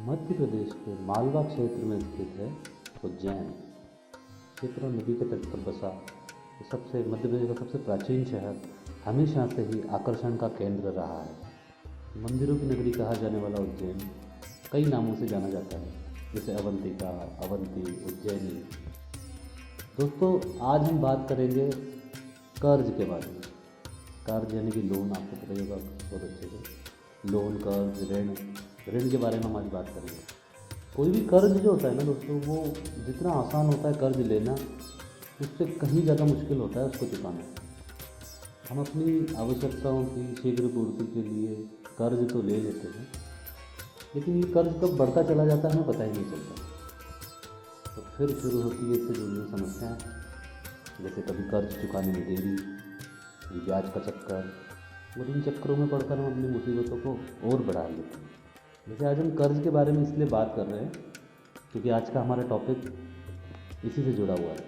मध्य प्रदेश के मालवा क्षेत्र में स्थित है उज्जैन। क्षेत्र नदी के तट पर बसा सबसे मध्य प्रदेश का सबसे प्राचीन शहर हमेशा से ही आकर्षण का केंद्र रहा है। मंदिरों की नगरी कहा जाने वाला उज्जैन कई नामों से जाना जाता है, जैसे अवंतिका, अवंती, उज्जैनी। दोस्तों, आज हम बात करेंगे कर्ज के बारे में। कर्ज यानी कि लोन, आपको पता ही होगा बहुत अच्छे से। लोन, कर्ज, ऋण के बारे में हम आज बात करेंगे। कोई भी कर्ज जो होता है ना दोस्तों, वो जितना आसान होता है कर्ज लेना, उससे कहीं ज़्यादा मुश्किल होता है उसको चुकाना। हम अपनी आवश्यकताओं की शीघ्र पूर्ति के लिए कर्ज तो ले लेते हैं, लेकिन ये कर्ज कब बढ़ता चला जाता है हमें पता ही नहीं चलता। तो फिर शुरू होती है इससे जुड़ी हुई समस्याएँ, जैसे कभी कर्ज चुकाने में देरी, ब्याज का चक्कर, और इन चक्करों में पड़कर हम अपनी मुसीबतों को और बढ़ा लेते हैं। जैसे आज हम कर्ज के बारे में इसलिए बात कर रहे हैं क्योंकि आज का हमारा टॉपिक इसी से जुड़ा हुआ है।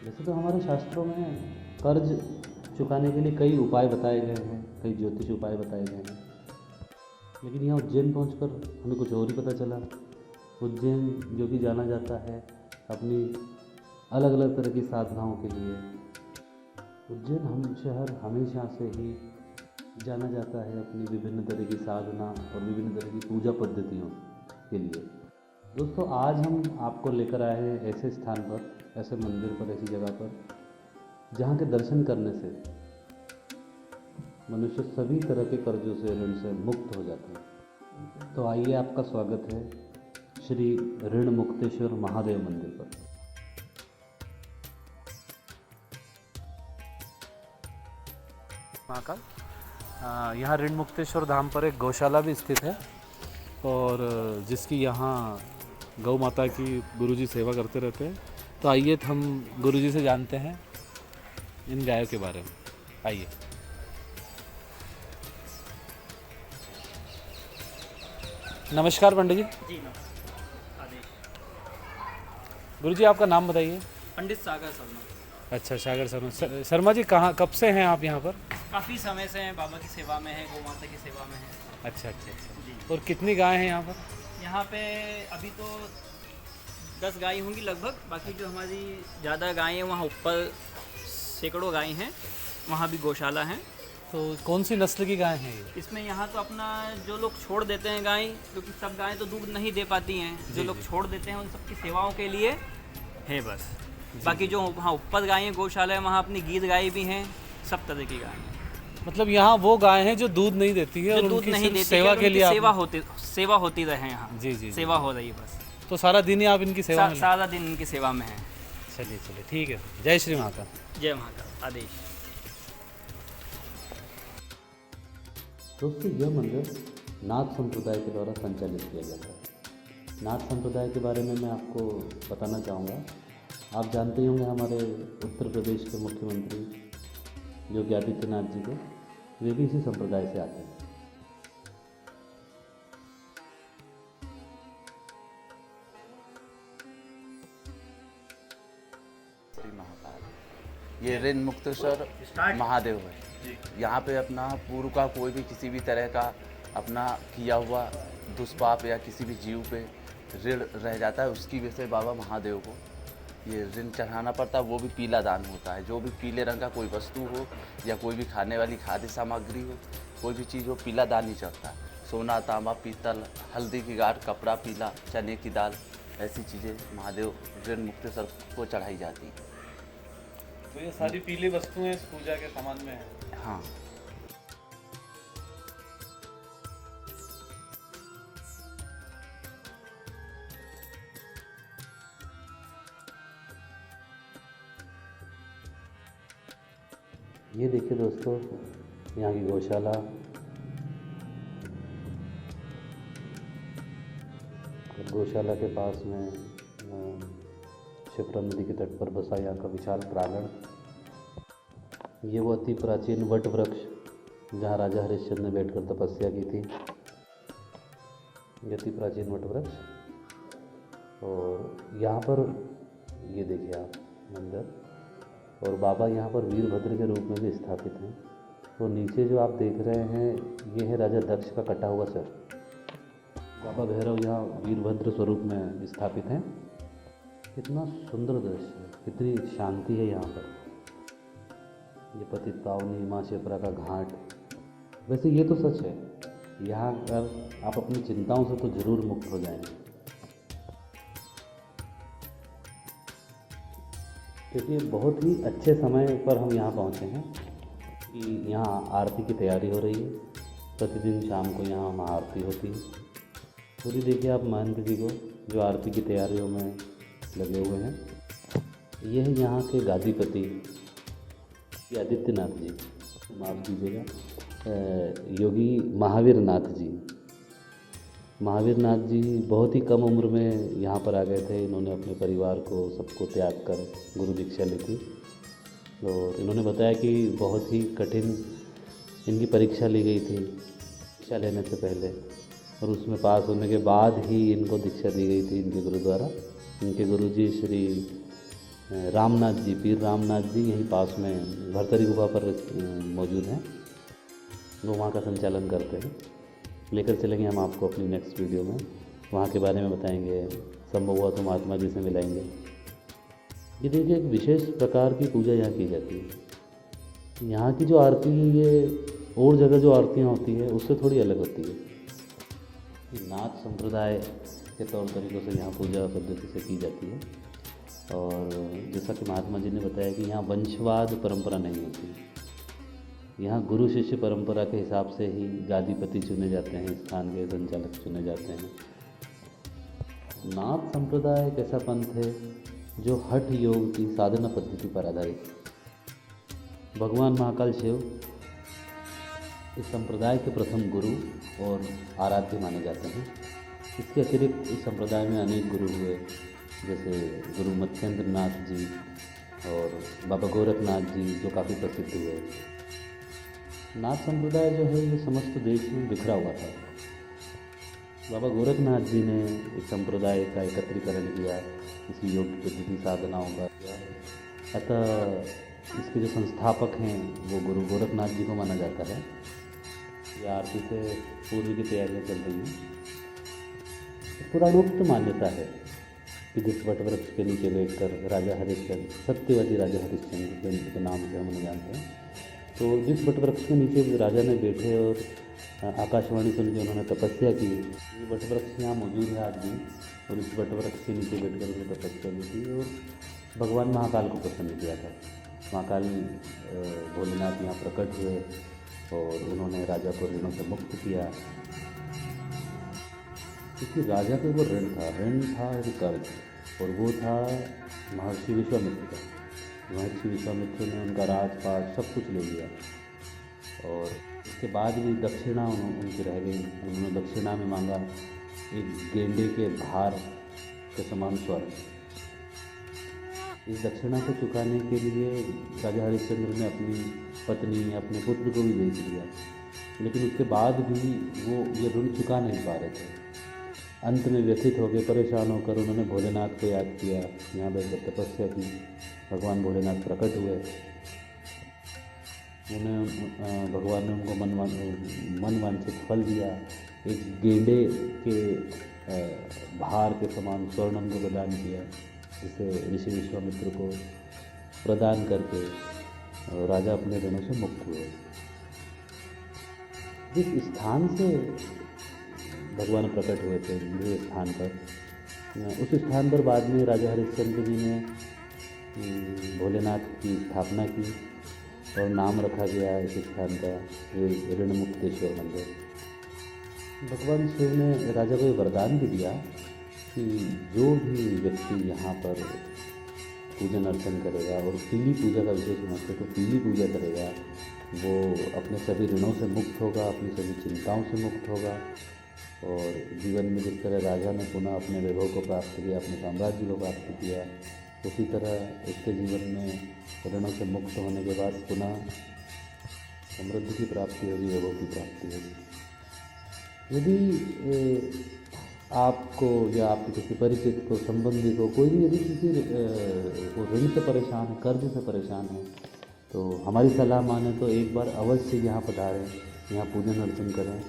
वैसे तो हमारे शास्त्रों में कर्ज चुकाने के लिए कई उपाय बताए गए हैं, कई ज्योतिष उपाय बताए गए हैं, लेकिन यहाँ उज्जैन पहुंचकर हमें कुछ और ही पता चला। उज्जैन जो कि जाना जाता है अपनी अलग अलग तरह की साधनाओं के लिए, उज्जैन हम शहर हमेशा से ही जाना जाता है अपनी विभिन्न तरह की साधना और विभिन्न तरह की पूजा पद्धतियों के लिए। दोस्तों, आज हम आपको लेकर आए हैं ऐसे स्थान पर, ऐसे मंदिर पर, ऐसी जगह पर जहाँ के दर्शन करने से मनुष्य सभी तरह के कर्जों से, ऋण से मुक्त हो जाते हैं। तो आइए, आपका स्वागत है श्री ऋण मुक्तेश्वर महादेव मंदिर पर। महाकाल, यहाँ ऋण मुक्तेश्वर धाम पर एक गौशाला भी स्थित है, और जिसकी यहाँ गौ माता की गुरुजी सेवा करते रहते हैं। तो आइए हम गुरुजी से जानते हैं इन गायों के बारे में। आइए। नमस्कार पंडित जी। जी आदेश। गुरुजी, आपका नाम बताइए। पंडित सागर शर्मा। अच्छा, सागर शर्मा। शर्मा जी, कहाँ, कब से हैं आप यहाँ पर? काफ़ी समय से हैं, बाबा की सेवा में है, गौ माता की सेवा में है। अच्छा अच्छा अच्छा। जी। और कितनी गाय हैं यहाँ पर? यहाँ पे अभी तो 10 गाय होंगी लगभग। बाकी जो हमारी ज़्यादा गाय हैं वहाँ ऊपर सैकड़ों गाय हैं, वहाँ भी गौशाला हैं। तो कौन सी नस्ल की गाय हैं ये? इसमें यहाँ तो अपना जो लोग छोड़ देते हैं गाय, क्योंकि सब गायें तो दूध नहीं दे पाती हैं, जो लोग छोड़ देते हैं उन सबकी सेवाओं के लिए है बस। बाकी जो वहाँ ऊपर गाय हैं गौशाला है, वहाँ अपनी गीर गाय भी हैं, सब तरह की गाय हैं। मतलब यहाँ वो गाय हैं जो दूध नहीं देती है, जो और दूध उनकी नहीं सिर्फ देती सेवा है, के लिए सेवा होती रहे यहाँ। जी जी, सेवा हो रही है बस। तो सारा दिन ही आप इनकी सेवा में? सारा दिन इनकी सेवा में है। चलिए चलिए, ठीक है। जय श्री माता। जय महाकाल। आदेश। दोस्तों, यह मंदिर नाथ संप्रदाय के द्वारा संचालित किया जाता है। नाथ संप्रदाय के बारे में मैं आपको बताना चाहूँगा। आप जानते ही होंगे हमारे उत्तर प्रदेश के मुख्यमंत्री योगी आदित्यनाथ जी को, वे भी इसी संप्रदाय से आते हैं। श्री महाकाल, ये ऋण मुक्तेश्वर महादेव है। यहाँ पे अपना पूर्व का कोई भी किसी भी तरह का अपना किया हुआ दुष्पाप या किसी भी जीव पे ऋण रह जाता है, उसकी वजह से बाबा महादेव को ये ऋण चढ़ाना पड़ता है। वो भी पीला दान होता है। जो भी पीले रंग का कोई वस्तु हो या कोई भी खाने वाली खाद्य सामग्री हो, कोई भी चीज़ हो, पीला दान ही चढ़ता है। सोना, तांबा, पीतल, हल्दी की गांठ, कपड़ा पीला, चने की दाल, ऐसी चीज़ें महादेव ऋण मुक्तेश्वर को चढ़ाई जाती हैं। तो ये सारी पीली वस्तुएं इस पूजा के सामान में हैं। हाँ। ये देखिए दोस्तों, यहाँ की गौशाला। गौशाला के पास में क्षिप्रा नदी के तट पर बसा यहाँ का विशाल प्रांगण। ये वो अति प्राचीन वट वृक्ष जहाँ राजा हरिश्चंद्र ने बैठकर तपस्या की थी। ये अति प्राचीन वट वृक्ष, और यहाँ पर ये देखिए आप मंदिर, और बाबा यहाँ पर वीरभद्र के रूप में भी स्थापित हैं। तो नीचे जो आप देख रहे हैं, ये है राजा दक्ष का कटा हुआ सर। बाबा भैरव यहाँ वीरभद्र स्वरूप में स्थापित हैं। कितना सुंदर दृश्य है, कितनी शांति है यहाँ पर। ये पतित पावनी माँ शिप्रा का घाट। वैसे ये तो सच है, यहाँ अगर आप अपनी चिंताओं से तो ज़रूर मुक्त हो जाएंगे, क्योंकि बहुत ही अच्छे समय पर हम यहाँ पहुँचे हैं कि यहाँ आरती की तैयारी हो रही है। प्रतिदिन शाम को यहाँ महाआरती होती है। पूरी देखिए आप महंत जी को जो आरती की तैयारियों में लगे हुए हैं। यह है यहाँ के गादीपति आदित्यनाथ जी, माफ़ कीजिएगा, योगी महावीर नाथ जी। महावीर नाथ जी बहुत ही कम उम्र में यहाँ पर आ गए थे। इन्होंने अपने परिवार को सबको त्याग कर गुरु दीक्षा ली थी। और इन्होंने बताया कि बहुत ही कठिन इनकी परीक्षा ली गई थी दीक्षा लेने से पहले, और उसमें पास होने के बाद ही इनको दीक्षा दी गई थी इनके गुरु द्वारा। इनके गुरु जी श्री रामनाथ जी, पीर रामनाथ जी यहीं पास में भरतरी गुफा पर मौजूद हैं। वो वहाँ का संचालन करते हैं। लेकर चलेंगे हम आपको अपनी नेक्स्ट वीडियो में, वहाँ के बारे में बताएंगे। संभव हुआ तो महात्मा जी से मिलाएंगे। ये देखिए एक विशेष प्रकार की पूजा यहाँ की जाती है। यहाँ की जो आरती है ये और जगह जो आरतियाँ होती है उससे थोड़ी अलग होती है। नाथ संप्रदाय के तौर तरीक़ों से यहाँ पूजा पद्धति से की जाती है। और जैसा कि महात्मा जी ने बताया कि यहाँ वंशवाद परंपरा नहीं होती। यहाँ गुरु शिष्य परंपरा के हिसाब से ही गादीपति चुने जाते हैं, स्थान के संचालक चुने जाते हैं। नाथ संप्रदाय एक ऐसा पंथ है जो हठ योग की साधना पद्धति पर आधारित है। भगवान महाकाल शिव इस संप्रदाय के प्रथम गुरु और आराध्य माने जाते हैं। इसके अतिरिक्त इस संप्रदाय में अनेक गुरु हुए, जैसे गुरु मत्स्येंद्र नाथ जी और बाबा गोरखनाथ जी, जो काफ़ी प्रसिद्ध हुए। नाथ संप्रदाय जो है ये समस्त देश में बिखरा हुआ था। बाबा गोरखनाथ जी ने इस संप्रदाय का एकत्रीकरण किया, इसी योग पद्धति साधनाओं का किया। अतः इसके जो संस्थापक हैं वो गुरु गोरखनाथ जी को माना जाता है। ये आरती से पूर्व की तैयारियाँ चल रही हैं। पुराणोक्त मान्यता है कि जिस वटवृक्ष के नीचे बैठकर राजा हरिश्चंद्र, सत्यवती राजा हरिश्चंद्र के नाम से हम उन्हें जानते हैं, तो जिस वटवृक्ष के नीचे राजा ने बैठे और आकाशवाणी सुन के उन्होंने तपस्या की, ये वटवृक्ष यहाँ मौजूद है आज भी। और इस वटवृक्ष के नीचे बैठकर उन्होंने तपस्या की थी और भगवान महाकाल को प्रसन्न किया था। महाकाल भोलेनाथ यहाँ प्रकट हुए और उन्होंने राजा को ऋणों से मुक्त किया, क्योंकि राजा के वो ऋण था एक कर्ज, और वो था महर्षि विश्वामित्र का। महर्षि विश्वामित्र ने उनका राजपाट सब कुछ ले लिया और इसके बाद भी दक्षिणा उनकी रह गई। उन्होंने दक्षिणा में मांगा एक गेंडे के भार के समान स्वर्ग। इस दक्षिणा को चुकाने के लिए राजा हरिश्चंद्र ने अपनी पत्नी, अपने पुत्र को भी बेच दिया, लेकिन उसके बाद भी वो ये ऋण चुका नहीं पा रहे थे। अंत में व्यथित हो गए, परेशान होकर उन्होंने भोलेनाथ को याद किया, यहाँ बैठकर तपस्या की। भगवान भोलेनाथ प्रकट हुए। उन्हें भगवान ने उनको मन वांछित फल दिया। एक गेंडे के भार के समान स्वर्ण उनको प्रदान किया, जिसे ऋषि विश्वामित्र को प्रदान करके राजा अपने ऋणों से मुक्त हुए। जिस स्थान से भगवान प्रकट हुए थे, जिस स्थान पर, उस स्थान पर बाद में राजा हरिश्चंद्र जी ने भोलेनाथ की स्थापना की और नाम रखा गया इस स्थान का ऋणमुक्तेश्वर मंदिर। भगवान शिव ने राजा को वरदान भी दिया कि जो भी व्यक्ति यहाँ पर पूजन अर्चन करेगा, और पीली पूजा का विशेष महत्व है, तो पीली पूजा करेगा, वो अपने सभी ऋणों से मुक्त होगा, अपनी सभी चिंताओं से मुक्त होगा। और जीवन में जिस तरह राजा ने पुनः अपने वैभव को प्राप्त किया, अपने साम्राज्य को प्राप्त किया, उसी तरह उसके जीवन में ऋणों से मुक्त होने के बाद पुनः समृद्धि की प्राप्ति होगी, वैभव की प्राप्ति होगी। यदि आपको या आपके किसी परिचित को, संबंधी को, कोई भी यदि किसी को ऋण से परेशान है, कर्ज से परेशान है, तो हमारी सलाह माने तो एक बार अवश्य यहाँ पधारें, यहाँ पूजन अर्चन करें।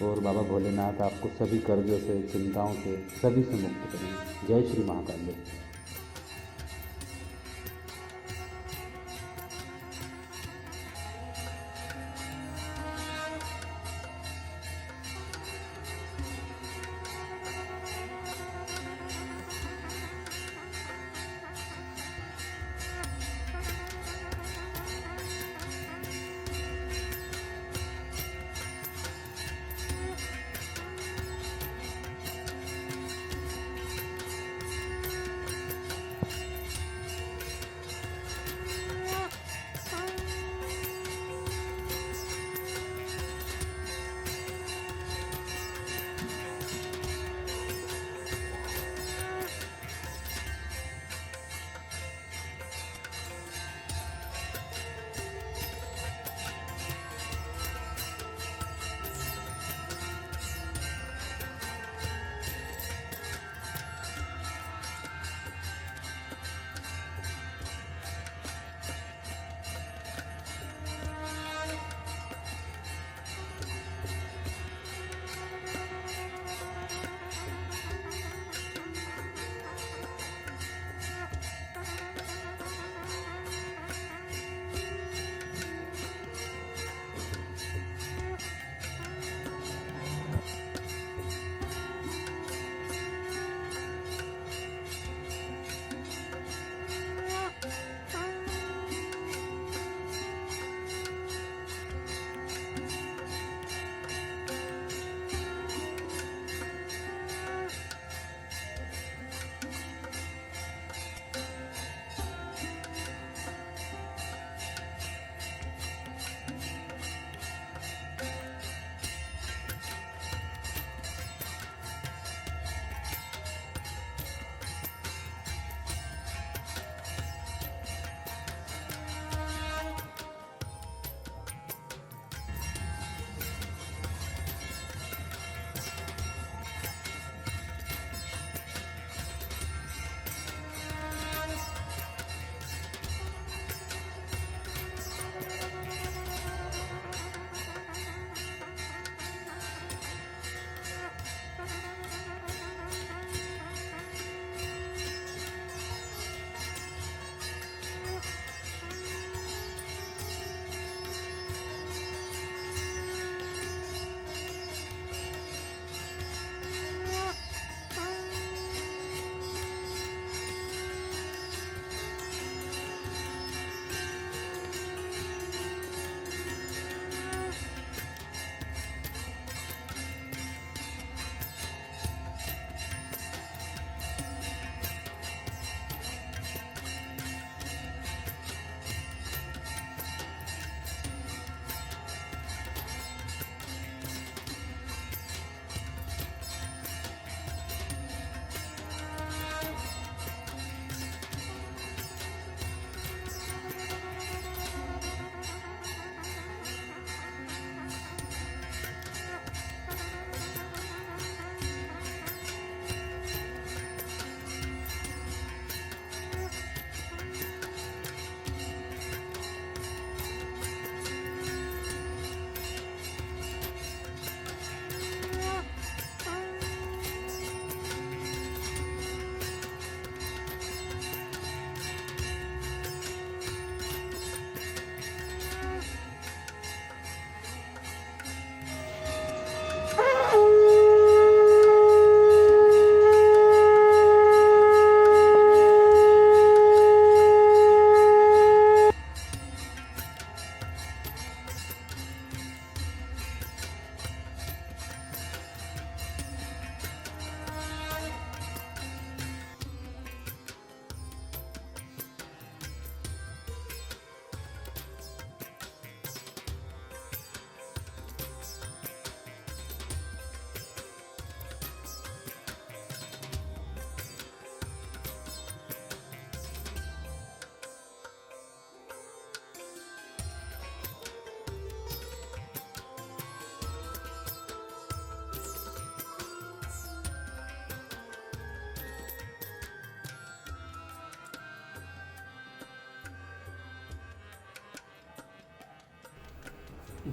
और बाबा भोलेनाथ आपको सभी कर्जों से, चिंताओं से, सभी से मुक्त करें। जय श्री महाकाल।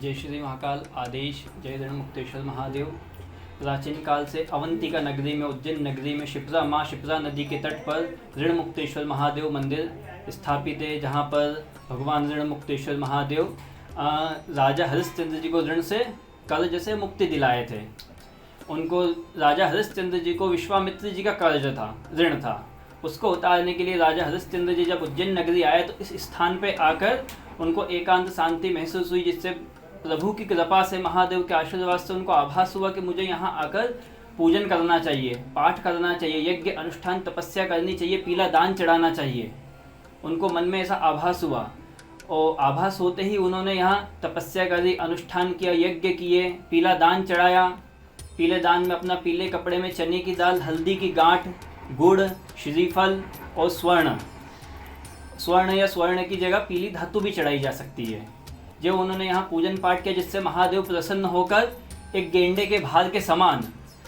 जय श्री महाकाल आदेश, जय ऋण मुक्तेश्वर महादेव। प्राचीन काल से अवंतिका नगरी में, उज्जैन नगरी में शिप्रा माँ शिप्रा नदी के तट पर ऋण मुक्तेश्वर महादेव मंदिर स्थापित है, जहाँ पर भगवान ऋण मुक्तेश्वर महादेव राजा हरिश्चंद्र जी को ऋण से कर्ज से मुक्ति दिलाए थे। उनको राजा हरिश्चंद्र जी को विश्वामित्र जी का कर्ज था, ऋण था, उसको उतारने के लिए राजा हरिश्चंद्र जी जब उज्जैन नगरी आए तो इस स्थान पे आकर उनको एकांत शांति महसूस हुई, जिससे प्रभु की कृपा से, महादेव के आशीर्वाद से उनको आभास हुआ कि मुझे यहाँ आकर पूजन करना चाहिए, पाठ करना चाहिए, यज्ञ अनुष्ठान तपस्या करनी चाहिए, पीला दान चढ़ाना चाहिए। उनको मन में ऐसा आभास हुआ और आभास होते ही उन्होंने यहाँ तपस्या करी, अनुष्ठान किया, यज्ञ किए, पीला दान चढ़ाया। पीले दान में अपना पीले कपड़े में चने की दाल, हल्दी की गांठ, गुड़, श्रीफल और स्वर्ण या स्वर्ण की जगह पीली धातु भी चढ़ाई जा सकती है। जब उन्होंने यहाँ पूजन पाठ किया, जिससे महादेव प्रसन्न होकर एक गेंडे के भार के समान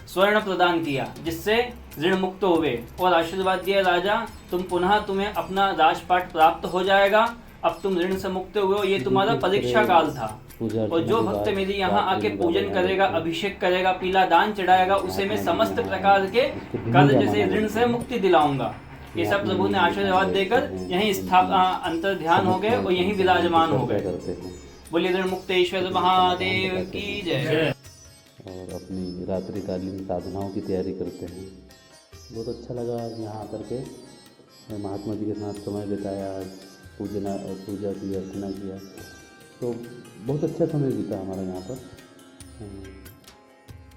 स्वर्ण प्रदान किया, जिससे ऋण मुक्त हुए और आशीर्वाद दिया, राजा तुम्हें अपना राजपाट प्राप्त हो जाएगा, अब तुम ऋण से मुक्त हुए हो, ये तुम्हारा परीक्षा काल था। और जो भक्त मेरी यहाँ आके पूजन करेगा, अभिषेक करेगा, पीला दान चढ़ाएगा, उसे मैं समस्त प्रकार के कर्ज से, ऋण से मुक्ति दिलाऊंगा। ये सब प्रभु ने आशीर्वाद देकर यहीं अंतर ध्यान हो गए और यहीं विराजमान हो गए। बोलिए ऋण मुक्तेश्वर महादेव की जय। और अपनी रात्रिकालीन साधनाओं की तैयारी करते हैं। बहुत अच्छा लगा यहाँ आकर के, महात्मा जी के साथ समय बिताया, पूजा की, अर्चना किया, तो बहुत अच्छा समय बीता हमारा यहाँ पर।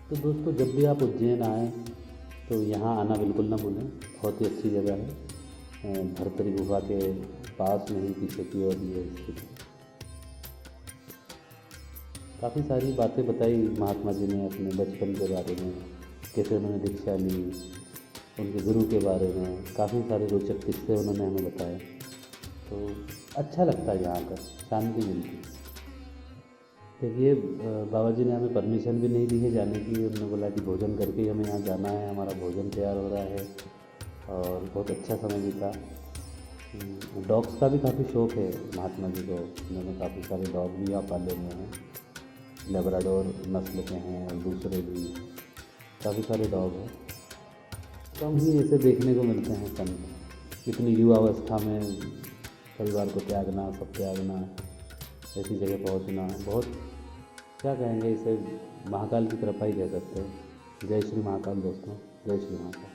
तो दोस्तों, जब भी आप उज्जैन आएँ तो यहाँ आना बिल्कुल ना भूलें, बहुत ही अच्छी जगह है। भरतरी गुफा के पास में ही पीछे की ओर ये स्थित है। काफ़ी सारी बातें बताई महात्मा जी ने अपने बचपन के बारे में, कैसे उन्होंने दीक्षा ली, उनके गुरु के बारे में, काफ़ी सारे रोचक किस्से उन्होंने हमें बताए। तो अच्छा लगता है यहाँ आकर, शांति मिलती। देखिए, बाबा जी ने हमें परमिशन भी नहीं दी है जाने की। उन्होंने बोला कि भोजन करके ही हमें यहाँ जाना है, हमारा भोजन तैयार हो रहा है। और बहुत अच्छा समय बीता। डॉग्स का भी काफ़ी शौक़ है महात्मा जी को। उन्होंने काफ़ी सारे डॉग भी यहाँ पाले हुए हैं, लेब्राडोर नस्ल के हैं और दूसरे भी काफ़ी सारे डॉग हैं। कम ही ऐसे देखने को मिलते हैं संत, इतनी युवावस्था में परिवार को त्यागना, सब त्यागना, ऐसी जगह पहुंचना, बहुत क्या कहेंगे इसे, महाकाल की कृपा ही कह सकते हैं। जय श्री महाकाल दोस्तों, जय श्री महाकाल।